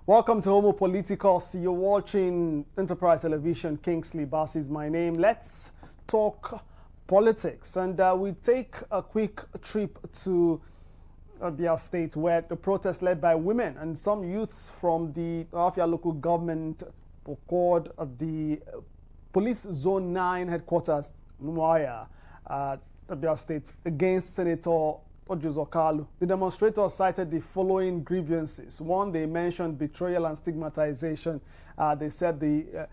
Welcome to Homo Politicos. You're watching Enterprise Television. Kingsley Bass is my name. Let's talk politics. And we take a quick trip to Abia State, where the protest led by women and some youths from the Ohafia Local Government occurred at the Police Zone 9 headquarters, Umuahia, Abia State, against Senator Orji Uzor Kalu. The demonstrators cited the following grievances. One, they mentioned betrayal and stigmatization. They said they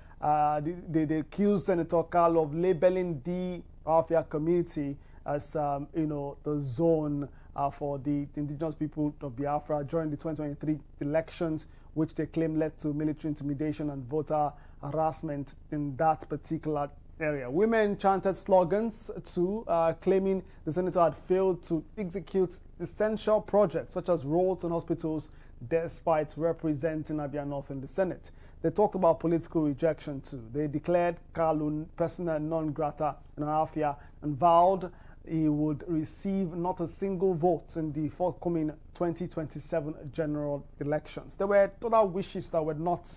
accused Senator Kalu of labeling the Ohafia community as, the zone for the indigenous people of Biafra during the 2023 elections, which they claim led to military intimidation and voter harassment in that particular area. Women chanted slogans too, claiming the senator had failed to execute essential projects such as roads and hospitals despite representing Abia North in the Senate. They talked about political rejection too. They declared Kalu persona non grata in Ohafia and vowed he would receive not a single vote in the forthcoming 2027 general elections. There were other wishes that were not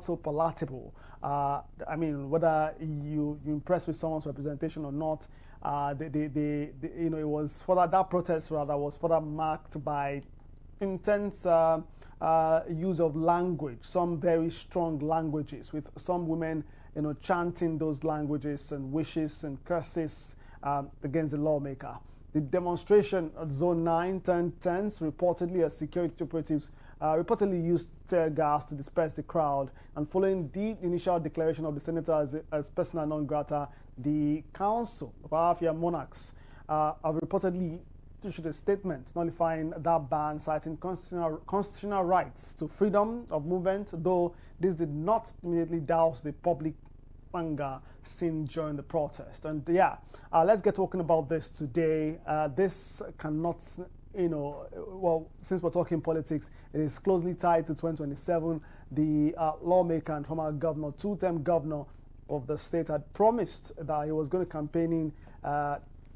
so palatable. Whether you impressed with someone's representation or not, it was further, that protest rather was further marked by intense use of language, some very strong languages, with some women, chanting those languages and wishes and curses against the lawmaker. The demonstration at Zone 9 turned tense. Reportedly, as security operatives reportedly used tear gas to disperse the crowd. And following the initial declaration of the senator as persona non grata, the Council of Ohafia Monarchs have reportedly issued a statement nullifying that ban, citing constitutional rights to freedom of movement, though this did not immediately douse the public anger seen during the protest. And let's get talking about this today. This cannot, since we're talking politics, it is closely tied to 2027. The lawmaker and former governor, two-term governor of the state, had promised that he was going to campaigning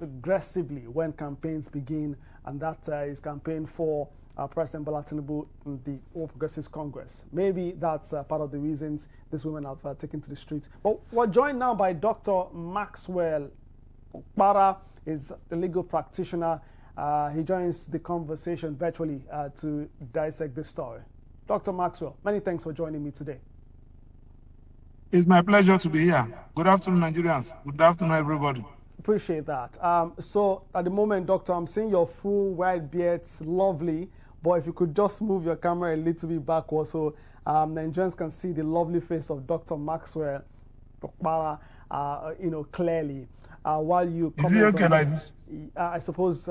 aggressively when campaigns begin, and that is campaign for President Bola Tinubu in the All Progressives Congress. Maybe that's part of the reasons these women have taken to the streets. But we're joined now by Dr. Maxwell Okpara, is a legal practitioner. He joins the conversation virtually to dissect this story. Dr. Maxwell, many thanks for joining me today. It's my pleasure to be here. Good afternoon, Nigerians. Good afternoon, everybody. Appreciate that. So at the moment, Doctor, I'm seeing your full white beards, lovely. But if you could just move your camera a little bit backwards so Nigerians can see the lovely face of Dr. Maxwell Okpara, clearly. While you comment, is it okay like this? I suppose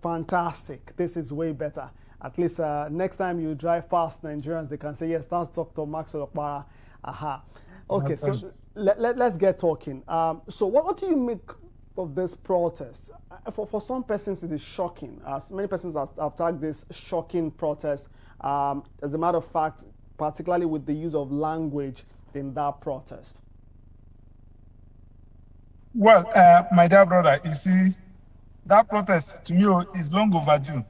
fantastic. This is way better. At least next time you drive past Nigerians, they can say, yes, that's Dr. Maxwell Okpara. Aha. Okay, so let's get talking. So what do you make of this protest? For some persons, it is shocking. As many persons have tagged this shocking protest. As a matter of fact, particularly with the use of language in that protest. Well, my dear brother, you see, that protest to me is long overdue.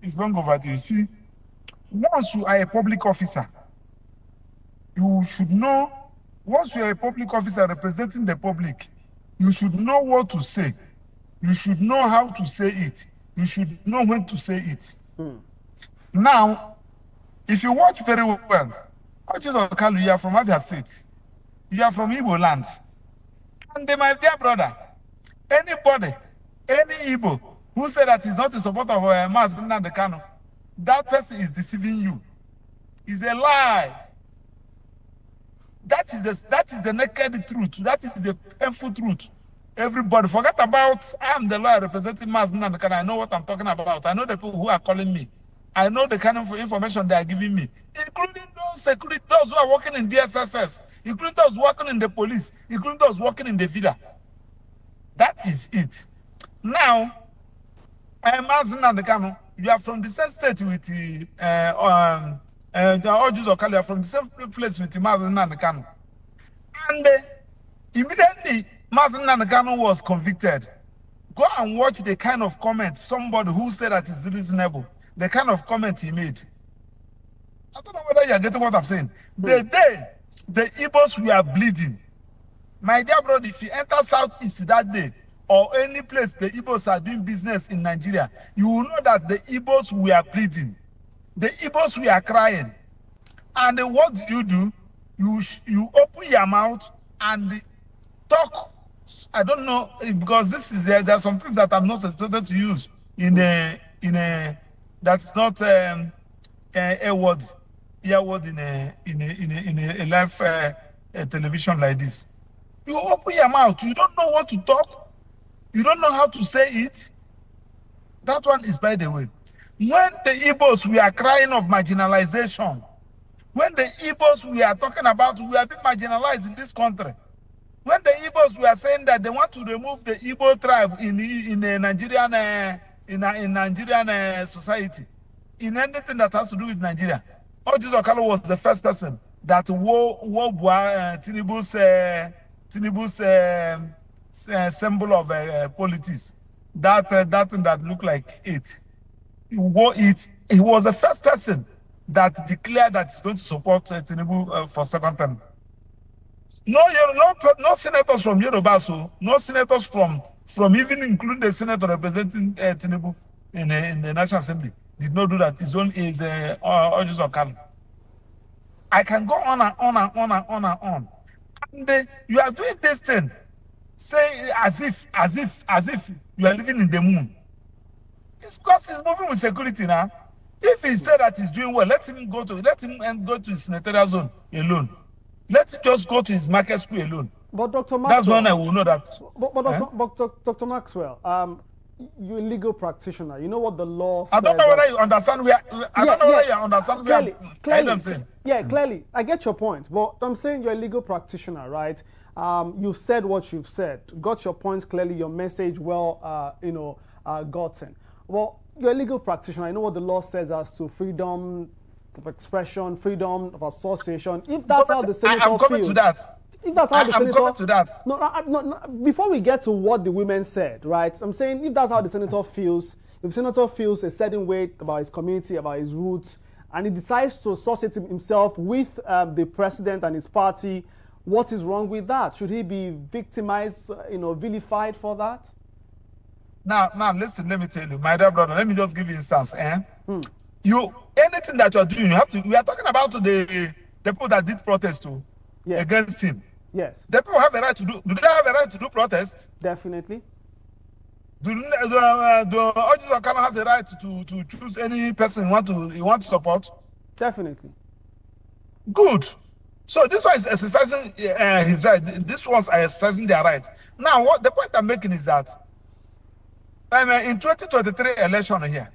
It's long overdue. You see, once you are a public officer, you should know, once you are a public officer representing the public, you should know what to say. You should know how to say it. You should know when to say it. Now, if you watch very well, Orji Uzor Kalu, you are from Abia State. You are from Igbo land. And my dear brother, anybody, any Igbo who said that he's not in support of Mazi Nnamdi Kanu, that person is deceiving you. It's a lie. That is the naked truth. That is the painful truth. Everybody, forget about, I am the lawyer representing Mazi Nnamdi Kanu. I know what I'm talking about. I know the people who are calling me. I know the kind of information they are giving me, including those who are working in DSSS, including those working in the police, including those working in the VIDA. That is it. Now, Mazi Nnamdi Kanu, you are from the same state with the Orji Uzor Kalu, you are from the same place with the Mazi Nnamdi Kanu. And immediately, Mazi Nnamdi Kanu was convicted. Go and watch the kind of comment somebody who said that is reasonable, the kind of comment he made. I don't know whether you are getting what I'm saying. The day the Igbos were bleeding, my dear brother, if you enter Southeast that day, or any place the Igbos are doing business in Nigeria, you will know that the Igbos were bleeding. The Igbos were crying. And what do? You open your mouth and talk. I don't know, because this is there are some things that I'm not expected to use in a that's not a word in a live television like this. You open your mouth, you don't know what to talk, you don't know how to say it. That one is, by the way, when the Igbos we are crying of marginalization, when the Igbos we are talking about we are being marginalized in this country, when the Igbos were saying that they want to remove the Igbo tribe in a Nigerian in Nigerian society, in anything that has to do with Nigeria, Orji Uzor Kalu was the first person that wore Tinubu's symbol of politics, that thing that looked like it. He wore it. He was the first person that declared that he's going to support Tinubu for second term. No senators from Yoruba, so no senators from even including the senator representing Tinubu in the National Assembly did not do that. His own is Orji Uzor Kalu. I can go on and on and on and on and on. And you are doing this thing, say as if you are living in the moon. It's because he's moving with security now. If he said that he's doing well, let him go to his senatorial zone alone. Let him just go to his market school alone. But Dr. Maxwell, that's when I will know that. But Dr. Maxwell, you're a legal practitioner. You know what the law says. I don't know whether you understand. I don't know whether you understand. Clearly, clearly. I get your point. But I'm saying you're a legal practitioner, right? You've said what you've said. Got your point clearly. Your message well, gotten. Well, you're a legal practitioner. I know what the law says as to freedom of expression, freedom of association. If that's how the senator feels. I'm coming to that. If that's how the senator, I'm coming to that. No, before we get to what the women said, right? I'm saying if that's how the senator feels, if the senator feels a certain way about his community, about his roots, and he decides to associate himself with the president and his party, what is wrong with that? Should he be victimized, vilified for that? Now, listen, let me tell you, my dear brother, let me just give you an instance. Anything that you're doing, we are talking about the people that did protest against him. Yes. The people have a right to do they have a right to do protests? Definitely. Do Orji Uzor Kalu has a right to choose any person he want to support? Definitely. Good. So this one is exercising his right. This ones are exercising their right. Now, what the point I'm making is that in 2023 election here,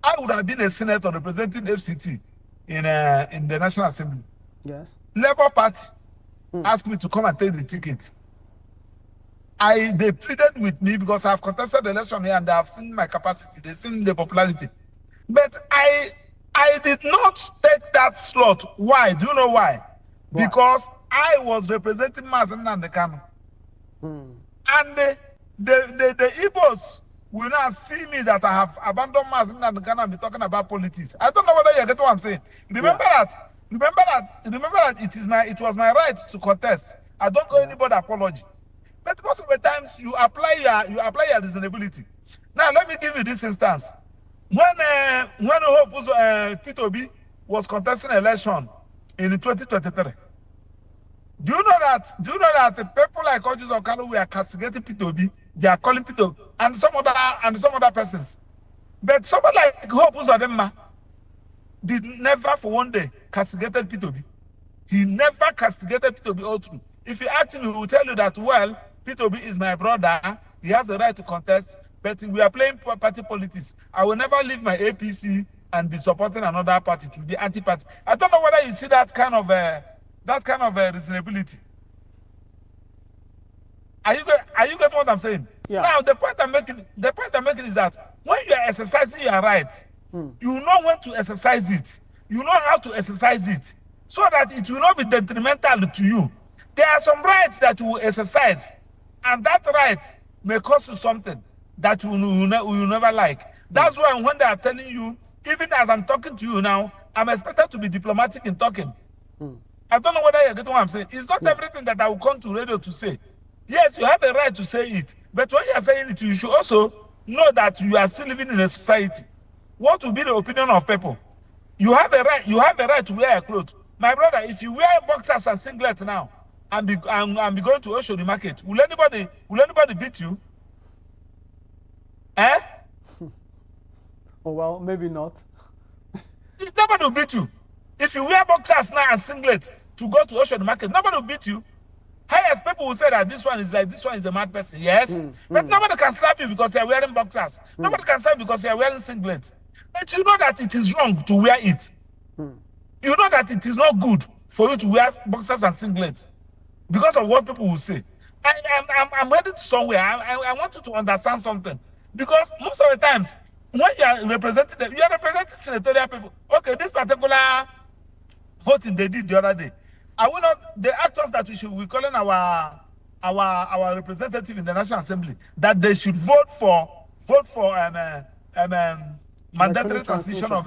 I would have been a senator representing FCT in the National Assembly. Yes. Labour Party asked me to come and take the ticket. They pleaded with me because I've contested the election here and they have seen my capacity, they've seen the popularity. But I did not take that slot. Why? Do you know why? Because I was representing Mazen and the Kano. And the Igbos will now see me that I have abandoned Mazen and the Kano and be talking about politics. I don't know whether you get what I'm saying. Remember that it was my right to contest. I don't owe anybody apology. But most of the times you apply your reasonability. Now let me give you this instance. When IPOB was contesting election in 2023, do you know that the people like Orji Uzor Kalu were castigating IPOB? They are calling IPOB and some other persons. But somebody like Uzodemma did never for one day castigated IPOB. He never castigated IPOB all through. If you ask him, he will tell you that, well, IPOB is my brother, he has the right to contest, but we are playing party politics. I will never leave my APC and be supporting another party to be anti-party. I don't know whether you see that kind of reasonability. Are you getting what I'm saying? Yeah. Now the point I'm making is that when you are exercising your right, you know when to exercise it. You know how to exercise it so that it will not be detrimental to you. There are some rights that you will exercise, and that right may cost you something that you will never like. That's why when they are telling you, even as I'm talking to you now, I'm expected to be diplomatic in talking. I don't know whether you get what I'm saying. It's not everything that I will come to radio to say. Yes, you have a right to say it, but when you are saying it, you should also know that you are still living in a society. What will be the opinion of people? You have a right. You have a right to wear a clothes. My brother, if you wear boxers and singlet now, and be going to Oshodi Market, will anybody beat you? Eh? Oh well, maybe not. Nobody will beat you. If you wear boxers now and singlet to go to Oshodi Market, nobody will beat you. Highest people will say that this one is a mad person. Yes, but nobody can slap you because you are wearing boxers. Nobody can slap you because you are wearing singlet. But you know that it is wrong to wear it. You know that it is not good for you to wear boxers and singlets because of what people will say. I'm headed to somewhere. I want you to understand something. Because most of the times, when you are representing them, you are representing senatorial people. Okay, this particular voting they did the other day. I will not, they asked us that we should be calling our representative in the National Assembly that they should vote for mandatory transmission of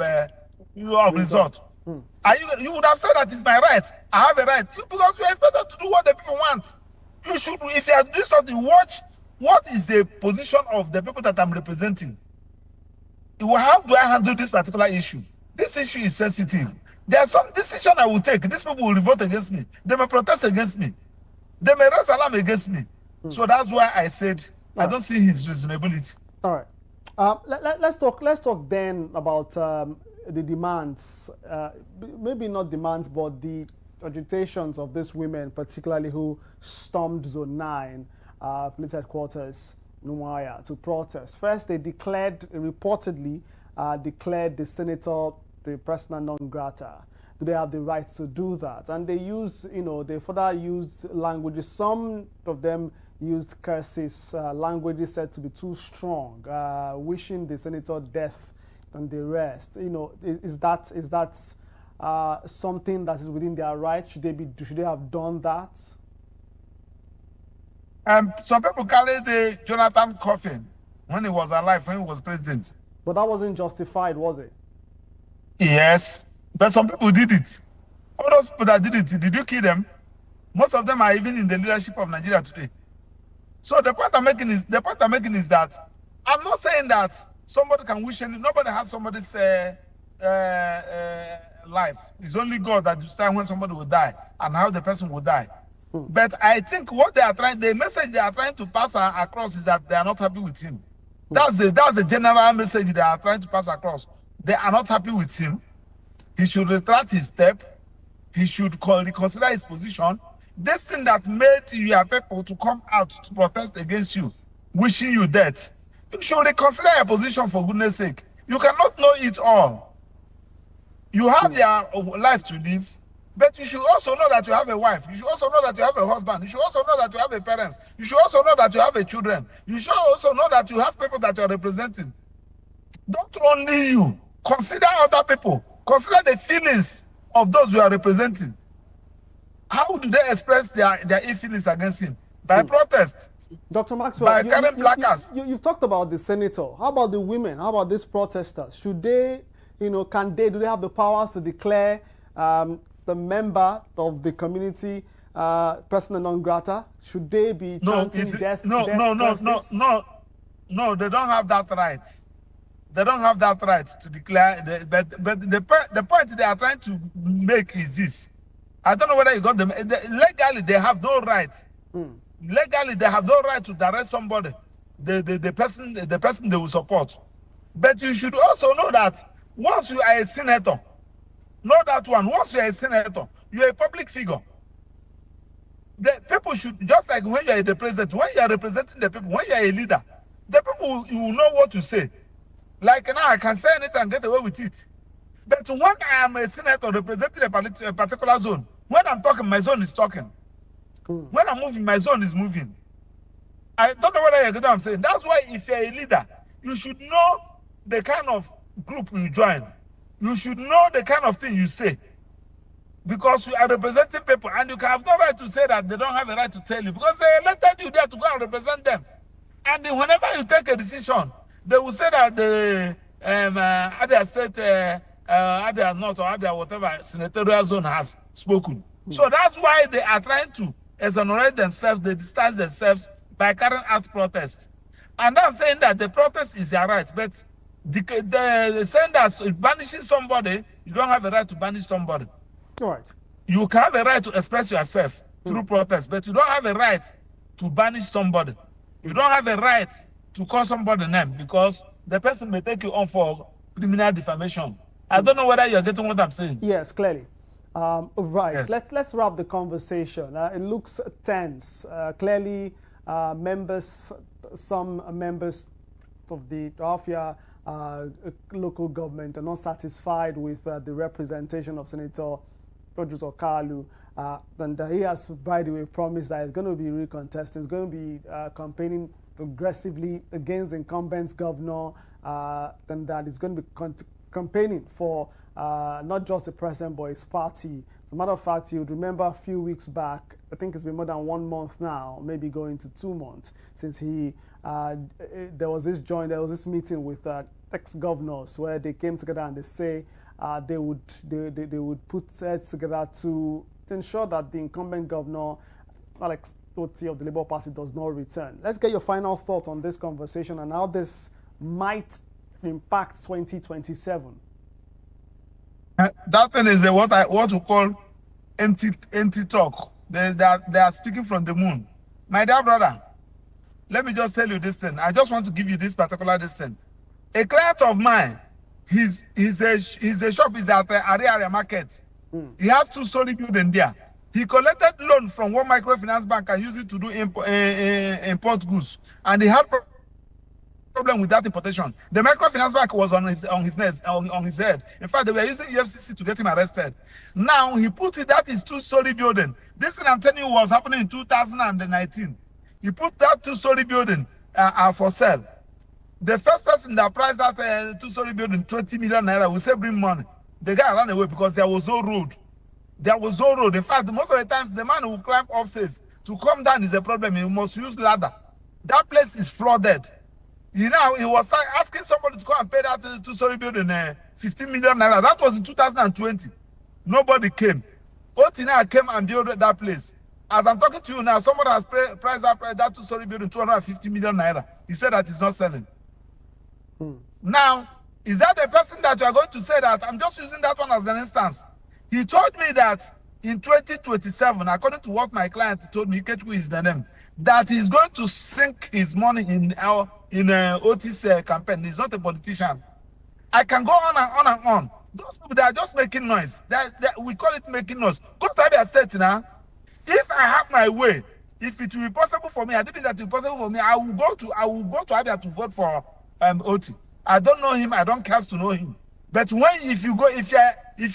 result. You would have said that it's my right. I have a right. Because you are expected to do what the people want. You should, if you are doing something, watch what is the position of the people that I'm representing. How do I handle this particular issue? This issue is sensitive. There's some decision I will take. These people will vote against me. They may protest against me. They may raise alarm against me. So that's why I said I don't see his reasonability. All right. Let's talk then about the demands. Maybe not demands, but the agitations of these women, particularly who stormed Zone 9 police headquarters in Umuahia to protest. First, they reportedly declared the senator the persona non grata. Do they have the right to do that? And they use, they further used languages. Some of them used curses, languages said to be too strong, wishing the senator death and the rest. Is that something that is within their right? Should they have done that? Some people carried the Jonathan coffin when he was alive, when he was president. But that wasn't justified, was it? Yes, but some people did it. All those people that did it, did you kill them? Most of them are even in the leadership of Nigeria today. So the point I'm making is that I'm not saying that somebody can wish any. Nobody has somebody's life. It's only God that decides when somebody will die and how the person will die. But I think what the message they are trying to pass across is that they are not happy with him. That's the general message they are trying to pass across. They are not happy with him. He should retract his step. He should reconsider his position. This thing that made your people to come out to protest against you, wishing you death, you should reconsider your position for goodness sake. You cannot know it all. You have your life to live, but you should also know that you have a wife. You should also know that you have a husband. You should also know that you have a parents. You should also know that you have a children. You should also know that you have people that you are representing. Don't only you. Consider other people. Consider the feelings of those you are representing. How do they express their feelings against him? By protest. Dr. Maxwell, by carrying placards. You've talked about the senator. How about the women? How about these protesters? Should they, do they have the powers to declare the member of the community persona non grata? Should they be chanting death? No, they don't have that right. They don't have that right to declare. But the point they are trying to make is this. I don't know whether you got them. Legally, they have no right. Legally, they have no right to direct somebody, the person they will support. But you should also know that once you are a senator, know that one. Once you are a senator, you are a public figure. The people should, just like when you are the president, when you are representing the people, when you are a leader, the people, you will know what to say. Like now, I can say anything and get away with it. But when I am a senator representing a particular zone, when I'm talking, my zone is talking. When I'm moving, my zone is moving. I don't know whether you get what I'm saying. That's why if you're a leader, you should know the kind of group you join. You should know the kind of thing you say. Because you are representing people, and you can have no right to say that they don't have a right to tell you. Because they elected you there to go and represent them. And then whenever you take a decision, they will say that the Abia State Abia North or Abia whatever senatorial zone has spoken. So that's why they are trying to exonerate themselves, they distance themselves by carrying out protests. And I'm saying that the protest is their right, but the saying that banishing somebody, you don't have a right to banish somebody. All right. You can have a right to express yourself through protest, but you don't have a right to banish somebody. You don't have a right to call somebody name because the person may take you on for criminal defamation. I don't know whether you're getting what I'm saying. Yes, clearly. Right. Yes. Let's wrap the conversation. It looks tense. Clearly, some members of the Ohafia local government are not satisfied with the representation of Senator Orji Uzor Kalu. And he has, by the way, promised that he's going to be recontesting. He's going to be campaigning aggressively against the incumbent governor, and that he's going to be campaigning for not just the president, but his party. As a matter of fact, you'd remember a few weeks back, I think it's been more than 1 month now, maybe going to 2 months, since there was this meeting with ex-governors where they came together and they say they would put heads together to ensure that the incumbent governor, Alex Oti of the Labour Party, does not return. Let's get your final thoughts on this conversation and how this might impact 2027. That thing is what we call empty talk. They are speaking from the moon. My dear brother, let me just tell you this thing. I just want to give you this particular thing. A client of mine, his shop is at the area market. He has 2-story building there. He collected loan from one microfinance bank and used it to do import goods. And he had problem with that importation. The microfinance bank was on his head. In fact, they were using EFCC to get him arrested. Now he put it, that is 2-story building. This thing I'm telling you was happening in 2019. He put that 2-story building for sale. The first person that priced that 2-story building 20 million naira, we say bring money. The guy ran away because there was no road. There was no road. In fact, most of the times the man who climb upstairs to come down is a problem. He must use ladder. That place is flooded. He was asking somebody to come and pay that 2-story building 15 million naira. That was in 2020. Nobody came. Otina came and built that place. As I'm talking to you now, somebody has priced that 2-story building 250 million naira. He said that it's not selling. Now, is that the person that you are going to say that? I'm just using that one as an instance. He told me that in 2027, according to what my client told me, Ikechukwu is the name, that he's going to sink his money in Otis campaign. He's not a politician. I can go on and on and on. Those people, they are just making noise. We call it making noise. Go to Abia State now. If I have my way, if it will be possible for me, I don't think that it will be possible for me, I will go to Abia to vote for Oti. I don't know him. I don't care to know him. But if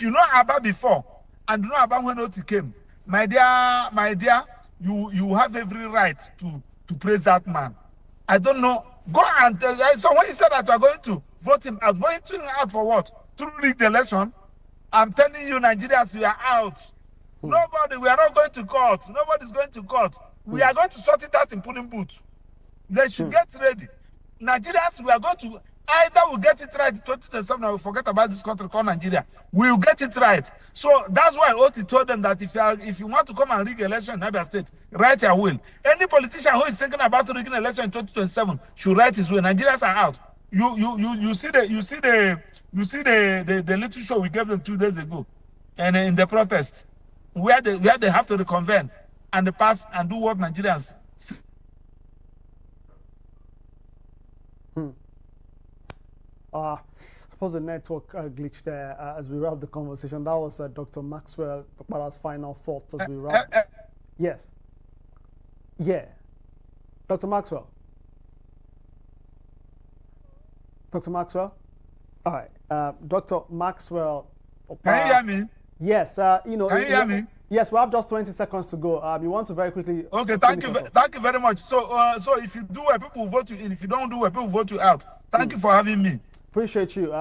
you know Abba before and you know Abba when Oti came, my dear, you have every right to praise that man. I don't know. Go and so when you said that you are going to vote him out, voting out for what? To rig the election? I'm telling you, Nigerians, we are out. Nobody, we are not going to court. Nobody's going to court. We are going to sort it out in polling booth. They should get ready. Nigerians, we are going to either we get it right in 2027 or we forget about this country called Nigeria. We will get it right. So that's why Oti told them that if you want to come and rig election in Abia State, write your will. Any politician who is thinking about rigging election in 2027 should write his will. Nigerians are out. You see the little show we gave them 2 days ago, and in the protest, where they have to reconvene and pass and do what Nigerians. I suppose the network glitched there as we wrap the conversation. That was Dr. Maxwell Okpara's final thoughts as we wrap. Yes. Yeah. Dr. Maxwell. Dr. Maxwell? All right. Dr. Maxwell Okpara. Can you hear me? Yes. Can you hear me? Yes, we have just 20 seconds to go. You want to very quickly... Okay, thank you very much. So if you do well, people will vote you in. If you don't do well, people will vote you out. Thank you for having me. Appreciate you.